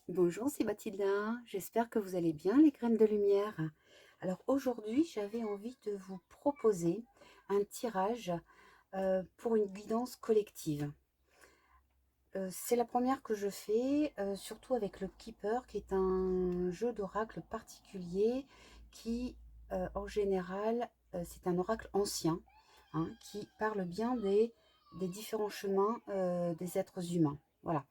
Bonjour, c'est Mathilda. J'espère que vous allez bien, les graines de lumière. Alors aujourd'hui, j'avais envie de vous proposer un tirage pour une guidance collective. C'est la première que je fais, surtout avec le Keeper, qui est un jeu d'oracle particulier qui, en général, c'est un oracle ancien, hein, qui parle bien des différents chemins des êtres humains. Voilà.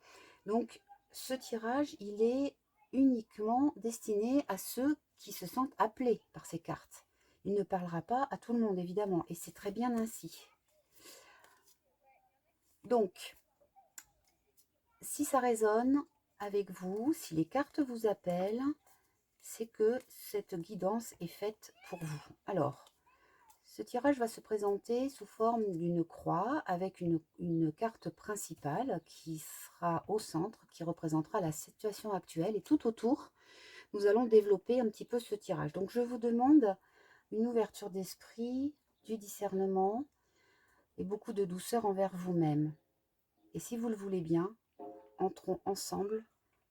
Donc, ce tirage, il est uniquement destiné à ceux qui se sentent appelés par ces cartes. Il ne parlera pas à tout le monde, évidemment, et c'est très bien ainsi. Donc, si ça résonne avec vous, si les cartes vous appellent, c'est que cette guidance est faite pour vous. Alors, ce tirage va se présenter sous forme d'une croix avec une carte principale qui sera au centre, qui représentera la situation actuelle. Et tout autour, nous allons développer un petit peu ce tirage. Donc, je vous demande une ouverture d'esprit, du discernement et beaucoup de douceur envers vous-même. Et si vous le voulez bien, entrons ensemble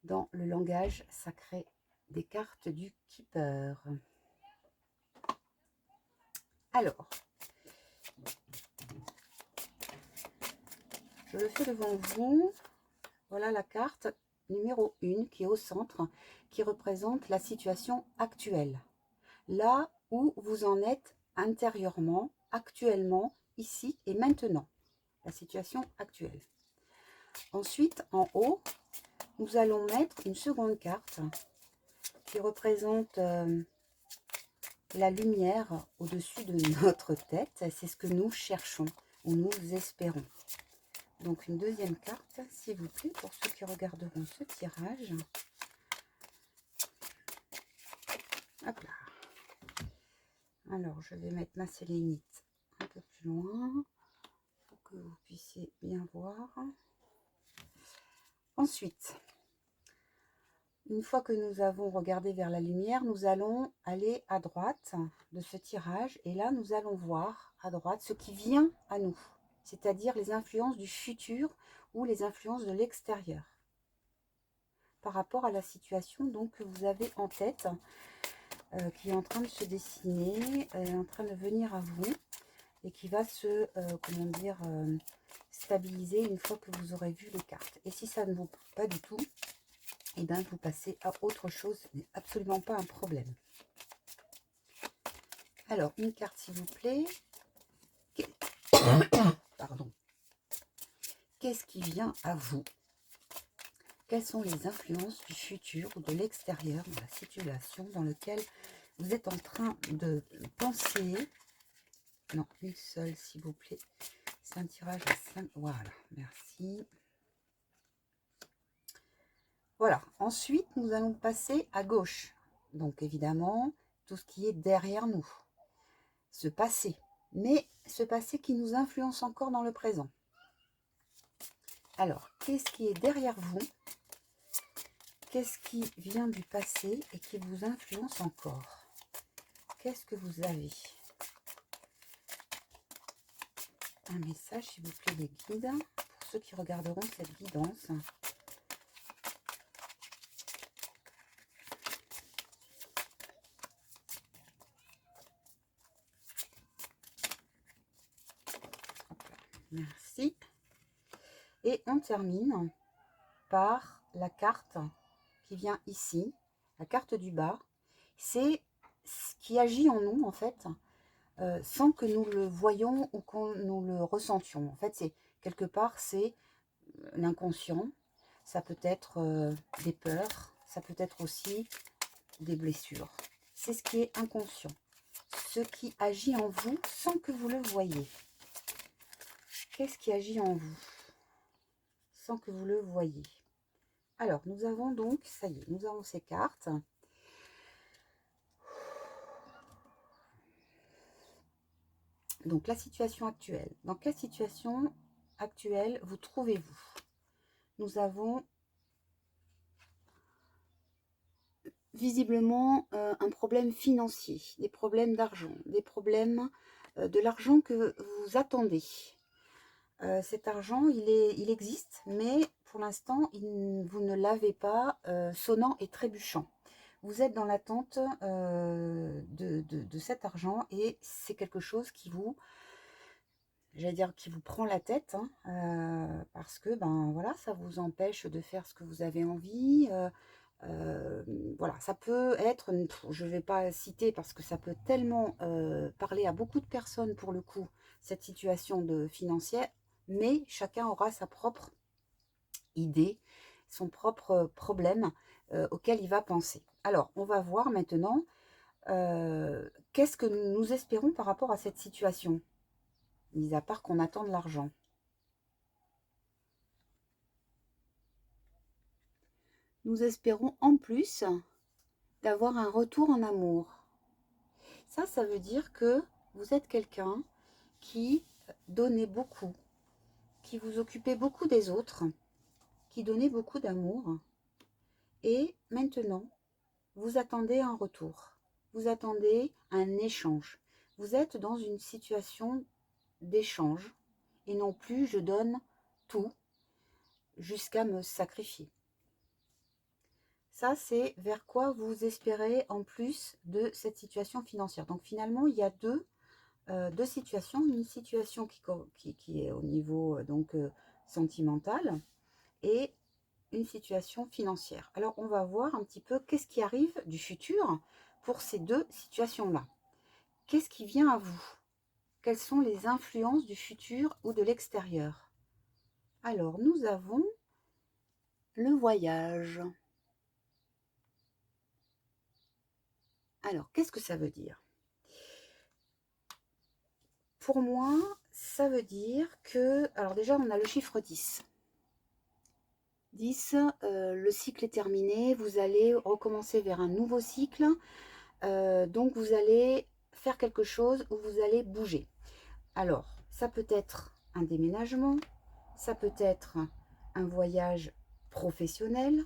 dans le langage sacré des cartes du Keeper. Alors, je le fais devant vous. Voilà la carte numéro 1 qui est au centre, qui représente la situation actuelle. Là où vous en êtes intérieurement, actuellement, ici et maintenant. La situation actuelle. Ensuite, en haut, nous allons mettre une seconde carte qui représente la lumière au-dessus de notre tête. C'est ce que nous cherchons ou nous espérons. Donc une deuxième carte, s'il vous plaît, pour ceux qui regarderont ce tirage. Hop là. Alors, je vais mettre ma sélénite un peu plus loin pour que vous puissiez bien voir. Ensuite, une fois que nous avons regardé vers la lumière, nous allons aller à droite de ce tirage. Et là, nous allons voir à droite ce qui vient à nous, c'est-à-dire les influences du futur ou les influences de l'extérieur par rapport à la situation donc, que vous avez en tête, qui est en train de se dessiner, en train de venir à vous et qui va se, comment dire, stabiliser une fois que vous aurez vu les cartes. Et si ça ne vous plaît pas du tout, et bien vous passez à autre chose, ce n'est absolument pas un problème. Alors, une carte s'il vous plaît. Pardon. Qu'est-ce qui vient à vous? Quelles sont les influences du futur ou de l'extérieur dans la situation dans laquelle vous êtes en train de penser? Non, une seule s'il vous plaît. C'est un tirage à 5. Voilà, merci. Voilà, ensuite nous allons passer à gauche. Donc évidemment, tout ce qui est derrière nous. Ce passé. Mais ce passé qui nous influence encore dans le présent. Alors, qu'est-ce qui est derrière vous? Qu'est-ce qui vient du passé et qui vous influence encore? Qu'est-ce que vous avez? Un message, s'il vous plaît, des guides, pour ceux qui regarderont cette guidance. Merci. Et on termine par la carte qui vient ici, la carte du bas. C'est ce qui agit en nous, en fait, sans que nous le voyions ou qu'on nous le ressentions. En fait, c'est quelque part, c'est l'inconscient. Ça peut être des peurs, ça peut être aussi des blessures. C'est ce qui est inconscient, ce qui agit en vous sans que vous le voyiez. Qu'est-ce qui agit en vous sans que vous le voyiez? Alors, nous avons donc, ça y est, nous avons ces cartes. Donc, la situation actuelle. Dans quelle situation actuelle vous trouvez-vous? Nous avons visiblement un problème financier, des problèmes d'argent, des problèmes de l'argent que vous attendez. Cet argent, il existe, mais pour l'instant, vous ne l'avez pas sonnant et trébuchant. Vous êtes dans l'attente de cet argent et c'est quelque chose qui vous, j'allais dire, qui vous prend la tête, hein, parce que ben voilà, ça vous empêche de faire ce que vous avez envie. Voilà, ça peut être, je ne vais pas citer parce que ça peut tellement parler à beaucoup de personnes pour le coup, cette situation de financière, mais chacun aura sa propre idée, son propre problème auquel il va penser. Alors, on va voir maintenant qu'est-ce que nous espérons par rapport à cette situation, mis à part qu'on attend de l'argent. Nous espérons en plus d'avoir un retour en amour. Ça veut dire que vous êtes quelqu'un qui donnait beaucoup, qui vous occupait beaucoup des autres, qui donnait beaucoup d'amour. Et maintenant, vous attendez un retour. Vous attendez un échange. Vous êtes dans une situation d'échange et non plus je donne tout jusqu'à me sacrifier. Ça, c'est vers quoi vous espérez en plus de cette situation financière. Donc finalement, il y a deux situations. Une situation qui est au niveau sentimental et une situation financière. Alors, on va voir un petit peu qu'est-ce qui arrive du futur pour ces deux situations-là. Qu'est-ce qui vient à vous? Quelles sont les influences du futur ou de l'extérieur? Alors, nous avons le voyage. Alors, qu'est-ce que ça veut dire? Pour moi, ça veut dire que... Alors déjà, on a le chiffre 10. 10, le cycle est terminé, vous allez recommencer vers un nouveau cycle, donc vous allez faire quelque chose où vous allez bouger. Alors, ça peut être un déménagement, ça peut être un voyage professionnel,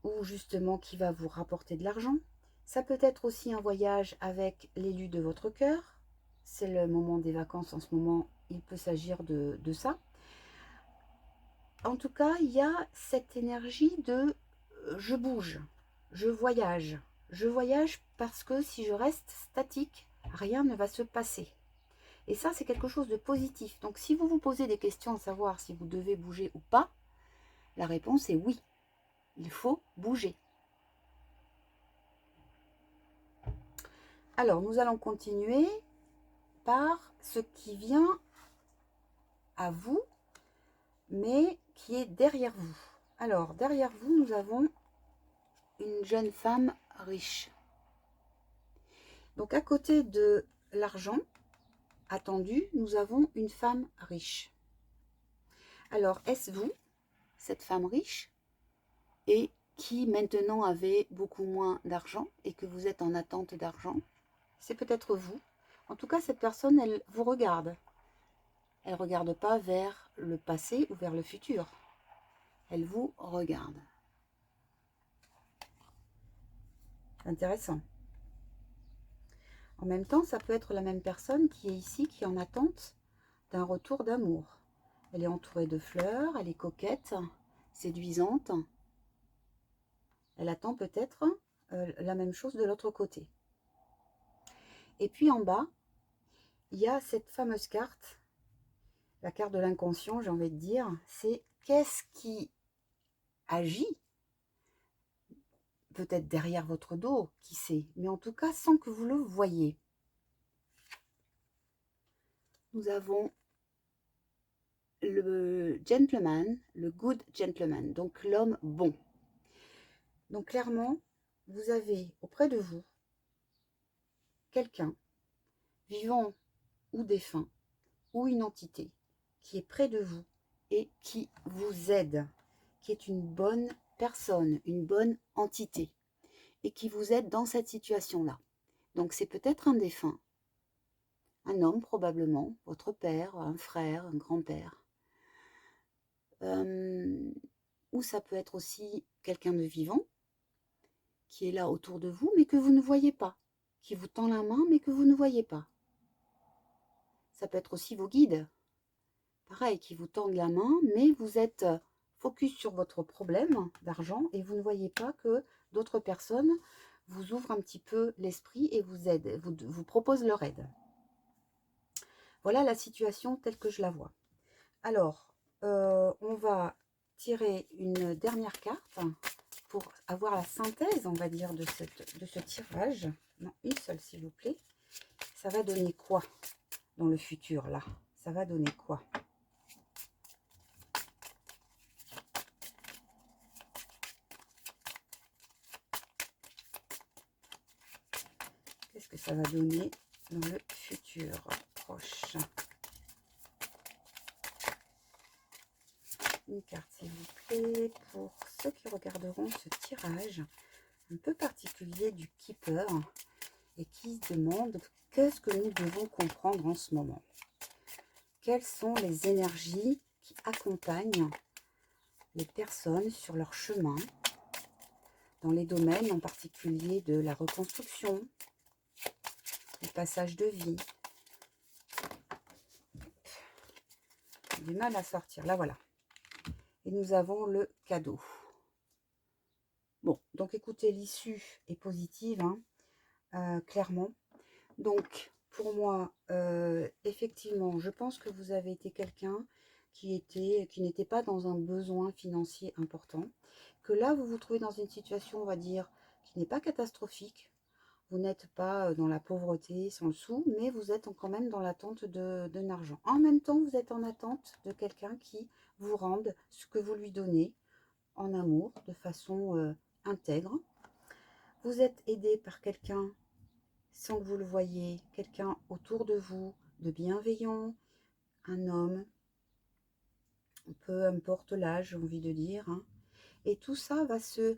ou justement qui va vous rapporter de l'argent. Ça peut être aussi un voyage avec l'élu de votre cœur. C'est le moment des vacances en ce moment, il peut s'agir de ça. En tout cas, il y a cette énergie de je bouge, je voyage. Je voyage parce que si je reste statique, rien ne va se passer. Et ça, c'est quelque chose de positif. Donc, si vous vous posez des questions à savoir si vous devez bouger ou pas, la réponse est oui. Il faut bouger. Alors, nous allons continuer par ce qui vient à vous, mais qui est derrière vous. Alors, derrière vous, nous avons une jeune femme riche. Donc, à côté de l'argent attendu, nous avons une femme riche. Alors, est-ce vous, cette femme riche, et qui maintenant avait beaucoup moins d'argent et que vous êtes en attente d'argent? C'est peut-être vous. En tout cas, cette personne, elle vous regarde. Elle ne regarde pas vers le passé ou vers le futur. Elle vous regarde. C'est intéressant. En même temps, ça peut être la même personne qui est ici, qui est en attente d'un retour d'amour. Elle est entourée de fleurs, elle est coquette, séduisante. Elle attend peut-être la même chose de l'autre côté. Et puis en bas, il y a cette fameuse carte, la carte de l'inconscient, j'ai envie de dire. C'est qu'est-ce qui agit, peut-être derrière votre dos, qui sait, mais en tout cas sans que vous le voyiez. Nous avons le gentleman, le good gentleman, donc l'homme bon. Donc clairement, vous avez auprès de vous quelqu'un, vivant ou défunt, ou une entité qui est près de vous et qui vous aide, qui est une bonne personne, une bonne entité, et qui vous aide dans cette situation-là. Donc c'est peut-être un défunt, un homme probablement, votre père, un frère, un grand-père. Ou ça peut être aussi quelqu'un de vivant, qui est là autour de vous, mais que vous ne voyez pas, qui vous tend la main, mais que vous ne voyez pas. Ça peut être aussi vos guides, pareil, qui vous tendent la main, mais vous focus sur votre problème d'argent et vous ne voyez pas que d'autres personnes vous ouvrent un petit peu l'esprit et vous aident, vous proposent leur aide. Voilà la situation telle que je la vois. Alors, on va tirer une dernière carte pour avoir la synthèse, on va dire, de ce tirage. Non, une seule, s'il vous plaît. Ça va donner quoi dans le futur, là? Ça va donner quoi? Qu'est-ce que ça va donner dans le futur proche? Une carte, s'il vous plaît, pour ceux qui regarderont ce tirage un peu particulier du Keeper et qui se demandent qu'est-ce que nous devons comprendre en ce moment. Quelles sont les énergies qui accompagnent les personnes sur leur chemin, dans les domaines en particulier de la reconstruction, du passage de vie. J'ai du mal à sortir, là voilà. Et nous avons le cadeau. Bon, donc écoutez, l'issue est positive, hein, clairement. Donc, pour moi, effectivement, je pense que vous avez été quelqu'un qui n'était pas dans un besoin financier important. Que là, vous vous trouvez dans une situation, on va dire, qui n'est pas catastrophique. Vous n'êtes pas dans la pauvreté sans le sou, mais vous êtes quand même dans l'attente d'un argent. En même temps, vous êtes en attente de quelqu'un qui vous rende ce que vous lui donnez en amour, de façon intègre. Vous êtes aidé par quelqu'un sans que vous le voyez, quelqu'un autour de vous, de bienveillant, un homme, peu importe l'âge, j'ai envie de dire, hein. Et tout ça va se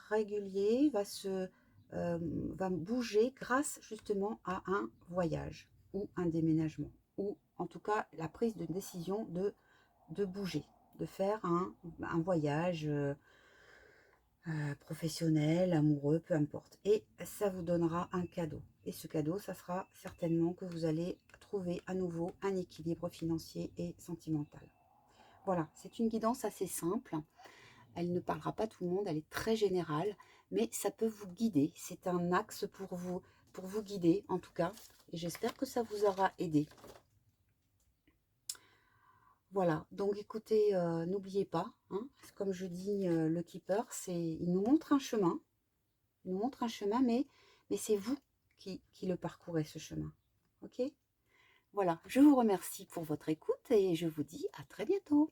régulier, va bouger grâce justement à un voyage ou un déménagement, ou en tout cas la prise de décision de bouger, de faire un voyage professionnel, amoureux, peu importe. Et ça vous donnera un cadeau. Et ce cadeau, ça sera certainement que vous allez trouver à nouveau un équilibre financier et sentimental. Voilà, c'est une guidance assez simple. Elle ne parlera pas tout le monde, elle est très générale, mais ça peut vous guider. C'est un axe pour vous guider en tout cas. Et j'espère que ça vous aura aidé. Voilà, donc écoutez, n'oubliez pas, hein, comme je dis, le keeper, il nous montre un chemin. Il nous montre un chemin, mais c'est vous qui le parcourez, ce chemin. Ok? Voilà, je vous remercie pour votre écoute et je vous dis à très bientôt.